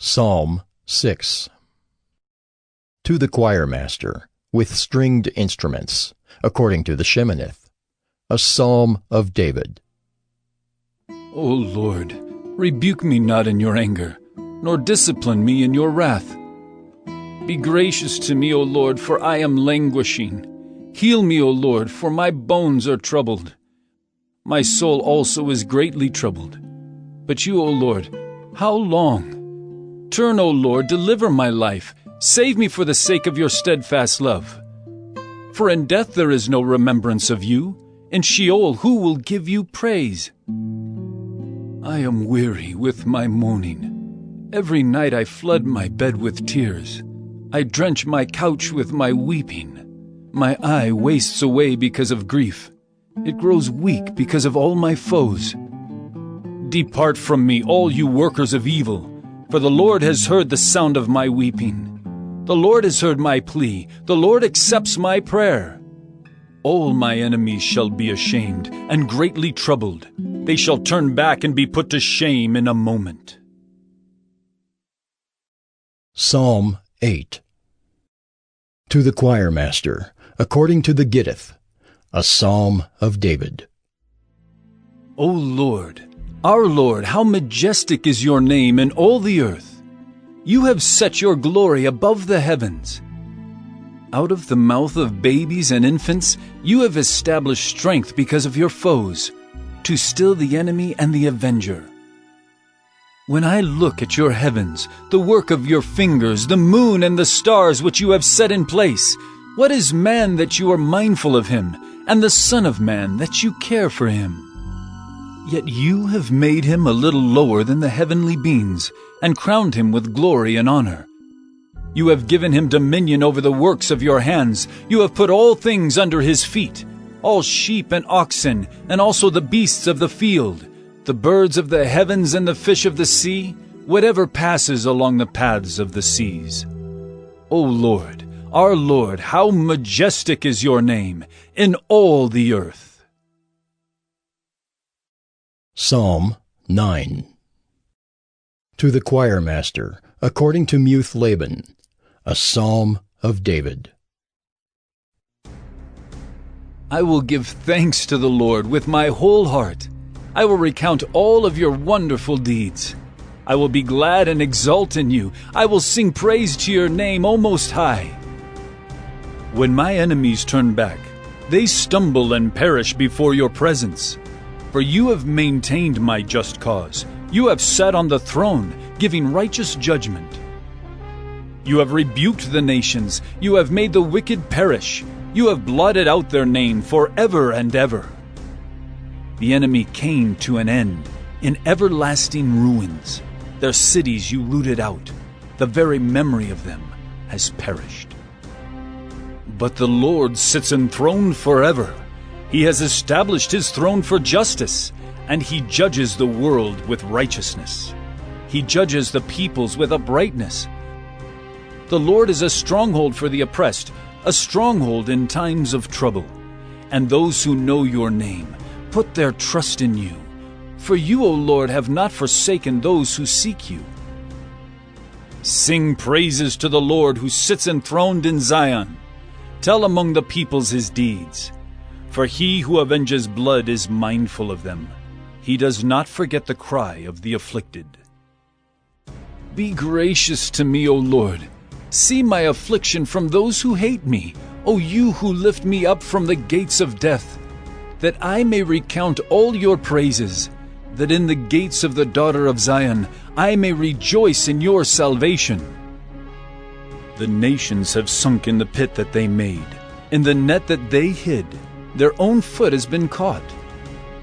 Psalm 6. To the choirmaster, with stringed instruments, according to the Sheminith, a psalm of David. O Lord, rebuke me not in your anger, nor discipline me in your wrath. Be gracious to me, O Lord, for I am languishing. Heal me, O Lord, for my bones are troubled. My soul also is greatly troubled. But you, O Lord, how long? Turn, O Lord, deliver my life. Save me for the sake of your steadfast love. For in death there is no remembrance of you. In Sheol who will give you praise? I am weary with my moaning. Every night I flood my bed with tears. I drench my couch with my weeping. My eye wastes away because of grief. It grows weak because of all my foes. Depart from me, all you workers of evil, for the Lord has heard the sound of my weeping. The Lord has heard my plea. The Lord accepts my prayer. All my enemies shall be ashamed and greatly troubled. They shall turn back and be put to shame in a moment. Psalm 8. To the choirmaster, according to the Gittith, a psalm of David. O Lord, our Lord, how majestic is your name in all the earth! You have set your glory above the heavens. Out of the mouth of babies and infants, you have established strength because of your foes, to still the enemy and the avenger. When I look at your heavens, the work of your fingers, the moon and the stars which you have set in place, what is man that you are mindful of him, and the Son of Man that you care for him? Yet you have made him a little lower than the heavenly beings, and crowned him with glory and honor. You have given him dominion over the works of your hands. You have put all things under his feet, all sheep and oxen, and also the beasts of the field, the birds of the heavens and the fish of the sea, whatever passes along the paths of the seas. O Lord, our Lord, how majestic is your name in all the earth. Psalm 9. To the choirmaster, according to Laban, a psalm of David. I will give thanks to the Lord with my whole heart. I will recount all of your wonderful deeds. I will be glad and exult in you. I will sing praise to your name, O Most High. When my enemies turn back, they stumble and perish before your presence. For you have maintained my just cause. You have sat on the throne, giving righteous judgment. You have rebuked the nations. You have made the wicked perish. You have blotted out their name forever and ever. The enemy came to an end in everlasting ruins. Their cities you rooted out. The very memory of them has perished. But the Lord sits enthroned forever. He has established his throne for justice, and he judges the world with righteousness. He judges the peoples with uprightness. The Lord is a stronghold for the oppressed, a stronghold in times of trouble. And those who know your name put their trust in you. For you, O Lord, have not forsaken those who seek you. Sing praises to the Lord who sits enthroned in Zion. Tell among the peoples his deeds. For he who avenges blood is mindful of them. He does not forget the cry of the afflicted. Be gracious to me, O Lord. See my affliction from those who hate me, O you who lift me up from the gates of death, that I may recount all your praises, that in the gates of the daughter of Zion I may rejoice in your salvation. The nations have sunk in the pit that they made, in the net that they hid. Their own foot has been caught.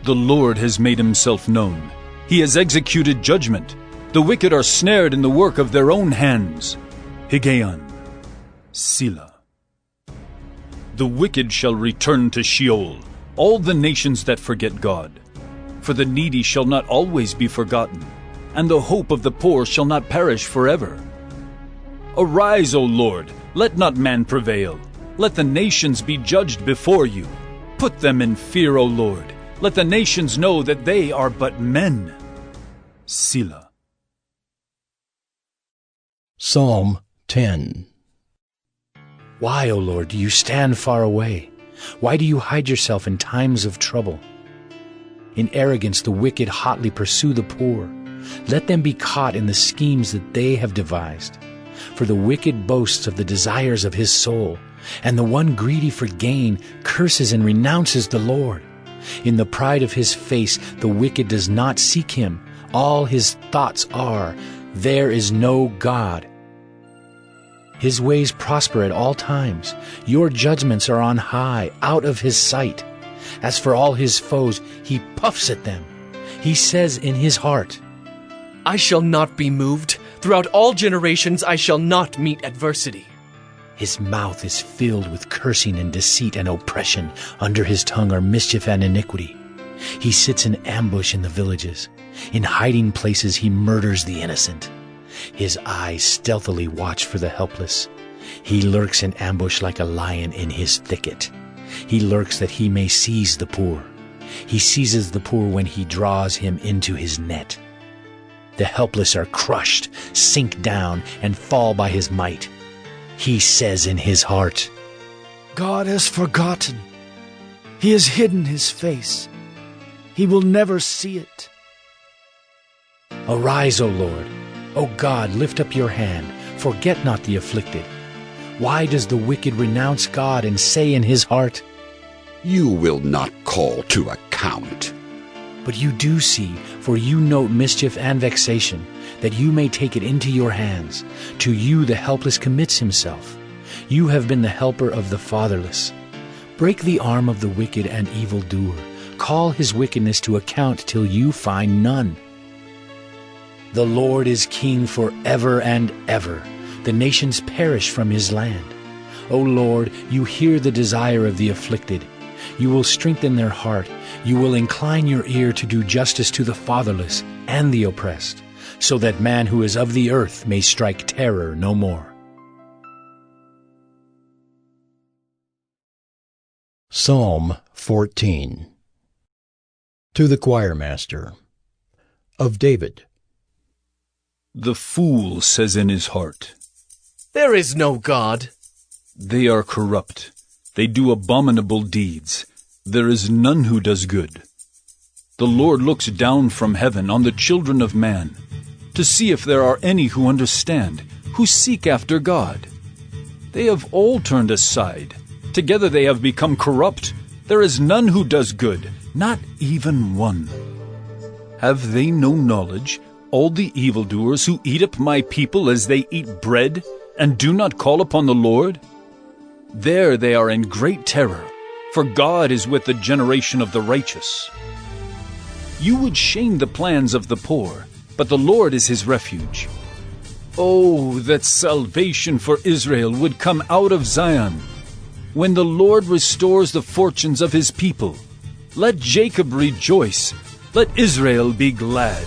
The Lord has made himself known. He has executed judgment. The wicked are snared in the work of their own hands. Higgaion, Selah. The wicked shall return to Sheol, all the nations that forget God. For the needy shall not always be forgotten, and the hope of the poor shall not perish forever. Arise, O Lord, let not man prevail. Let the nations be judged before you. Put them in fear, O Lord. Let the nations know that they are but men. Selah. Psalm 10. Why, O Lord, do you stand far away? Why do you hide yourself in times of trouble? In arrogance the wicked hotly pursue the poor. Let them be caught in the schemes that they have devised. For the wicked boasts of the desires of his soul, and the one greedy for gain curses and renounces the Lord. In the pride of his face the wicked does not seek him. All his thoughts are, there is no God. His ways prosper at all times. Your judgments are on high, out of his sight. As for all his foes, he puffs at them. He says in his heart, I shall not be moved. Throughout all generations I shall not meet adversity. His mouth is filled with cursing and deceit and oppression. Under his tongue are mischief and iniquity. He sits in ambush in the villages. In hiding places he murders the innocent. His eyes stealthily watch for the helpless. He lurks in ambush like a lion in his thicket. He lurks that he may seize the poor. He seizes the poor when he draws him into his net. The helpless are crushed, sink down, and fall by his might. He says in his heart, God has forgotten. He has hidden his face. He will never see it. Arise, O Lord. O God, lift up your hand. Forget not the afflicted. Why does the wicked renounce God and say in his heart, You will not call to account? But you do see, for you note mischief and vexation, that you may take it into your hands. To you the helpless commits himself. You have been the helper of the fatherless. Break the arm of the wicked and evildoer. Call his wickedness to account till you find none. The Lord is king forever and ever. The nations perish from his land. O Lord, you hear the desire of the afflicted. You will strengthen their heart. You will incline your ear to do justice to the fatherless and the oppressed, so that man who is of the earth may strike terror no more. Psalm 14. To the choirmaster. Of David. The fool says in his heart, There is no God. They are corrupt. They do abominable deeds. There is none who does good. The Lord looks down from heaven on the children of man, to see if there are any who understand, who seek after God. They have all turned aside. Together they have become corrupt. There is none who does good, not even one. Have they no knowledge, all the evildoers who eat up my people as they eat bread, and do not call upon the Lord? There they are in great terror, for God is with the generation of the righteous. You would shame the plans of the poor, but the Lord is his refuge. Oh, that salvation for Israel would come out of Zion. When the Lord restores the fortunes of his people, let Jacob rejoice, let Israel be glad.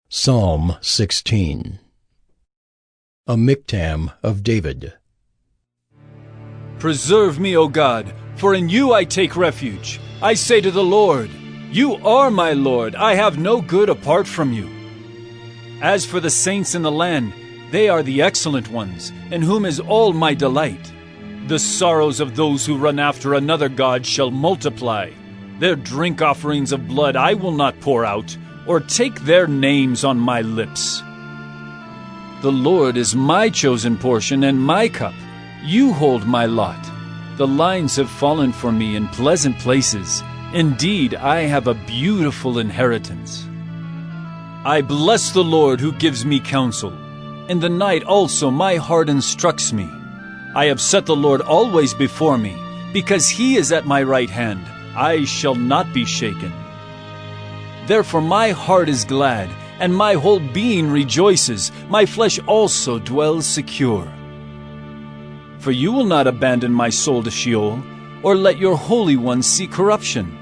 Psalm 16. A miktam of David. Preserve me, O God, for in you I take refuge. I say to the Lord, You are my Lord, I have no good apart from you. As for the saints in the land, they are the excellent ones, in whom is all my delight. The sorrows of those who run after another god shall multiply. Their drink offerings of blood I will not pour out, or take their names on my lips. The Lord is my chosen portion and my cup. You hold my lot. The lines have fallen for me in pleasant places. Indeed, I have a beautiful inheritance. I bless the Lord who gives me counsel. In the night also my heart instructs me. I have set the Lord always before me. Because he is at my right hand, I shall not be shaken. Therefore my heart is glad, and my whole being rejoices. My flesh also dwells secure. For you will not abandon my soul to Sheol, or let your Holy One see corruption.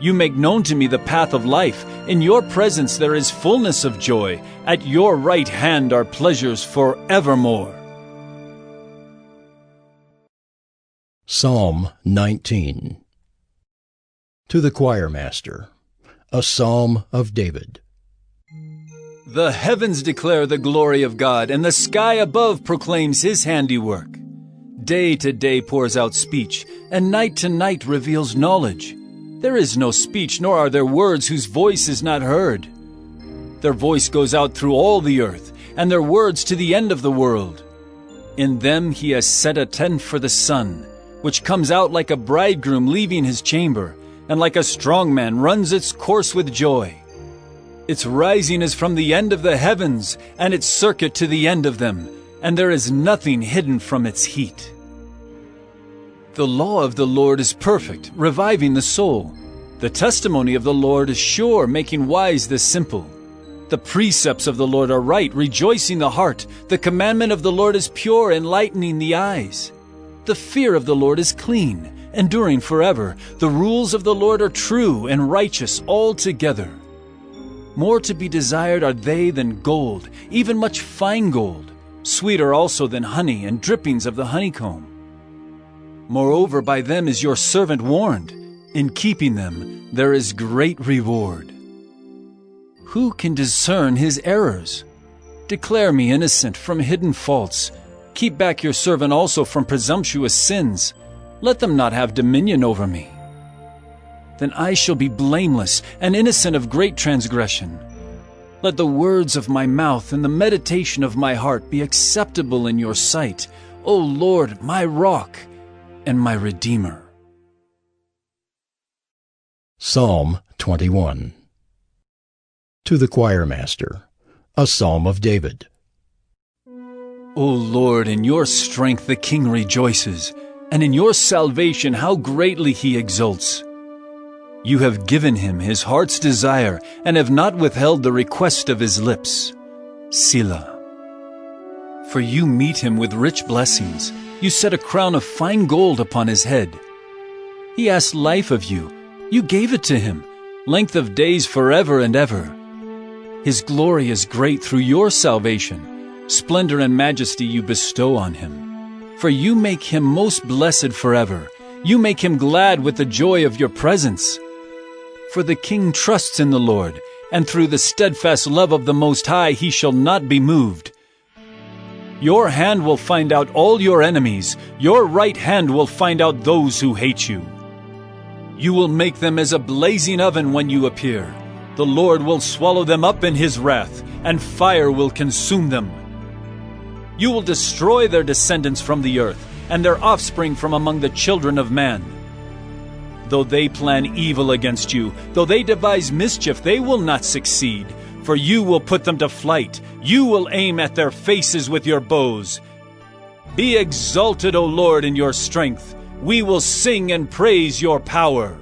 You make known to me the path of life. In your presence there is fullness of joy. At your right hand are pleasures forevermore. Psalm 19. To the choirmaster. A psalm of David. The heavens declare the glory of God, and the sky above proclaims his handiwork. Day to day pours out speech, and night to night reveals knowledge. There is no speech, nor are there words whose voice is not heard. Their voice goes out through all the earth, and their words to the end of the world. In them he has set a tent for the sun, which comes out like a bridegroom leaving his chamber, and like a strong man runs its course with joy. Its rising is from the end of the heavens, and its circuit to the end of them, and there is nothing hidden from its heat. The law of the Lord is perfect, reviving the soul. The testimony of the Lord is sure, making wise the simple. The precepts of the Lord are right, rejoicing the heart. The commandment of the Lord is pure, enlightening the eyes. The fear of the Lord is clean, enduring forever. The rules of the Lord are true and righteous altogether. More to be desired are they than gold, even much fine gold, sweeter also than honey and drippings of the honeycomb. Moreover, by them is your servant warned. In keeping them there is great reward. Who can discern his errors? Declare me innocent from hidden faults. Keep back your servant also from presumptuous sins. Let them not have dominion over me. Then I shall be blameless and innocent of great transgression. Let the words of my mouth and the meditation of my heart be acceptable in your sight, O Lord, my rock and my Redeemer. Psalm 21. To the choirmaster, a psalm of David. O Lord, in your strength the king rejoices, and in your salvation how greatly he exults. You have given him his heart's desire, and have not withheld the request of his lips. Selah. For you meet him with rich blessings. You set a crown of fine gold upon his head. He asked life of you. You gave it to him, length of days forever and ever. His glory is great through your salvation. Splendor and majesty you bestow on him. For you make him most blessed forever. You make him glad with the joy of your presence. For the king trusts in the Lord, and through the steadfast love of the Most High he shall not be moved. Your hand will find out all your enemies. Your right hand will find out those who hate you. You will make them as a blazing oven when you appear. The Lord will swallow them up in his wrath, and fire will consume them. You will destroy their descendants from the earth, and their offspring from among the children of man. Though they plan evil against you, though they devise mischief, they will not succeed. For you will put them to flight. You will aim at their faces with your bows. Be exalted, O Lord, in your strength. We will sing and praise your power.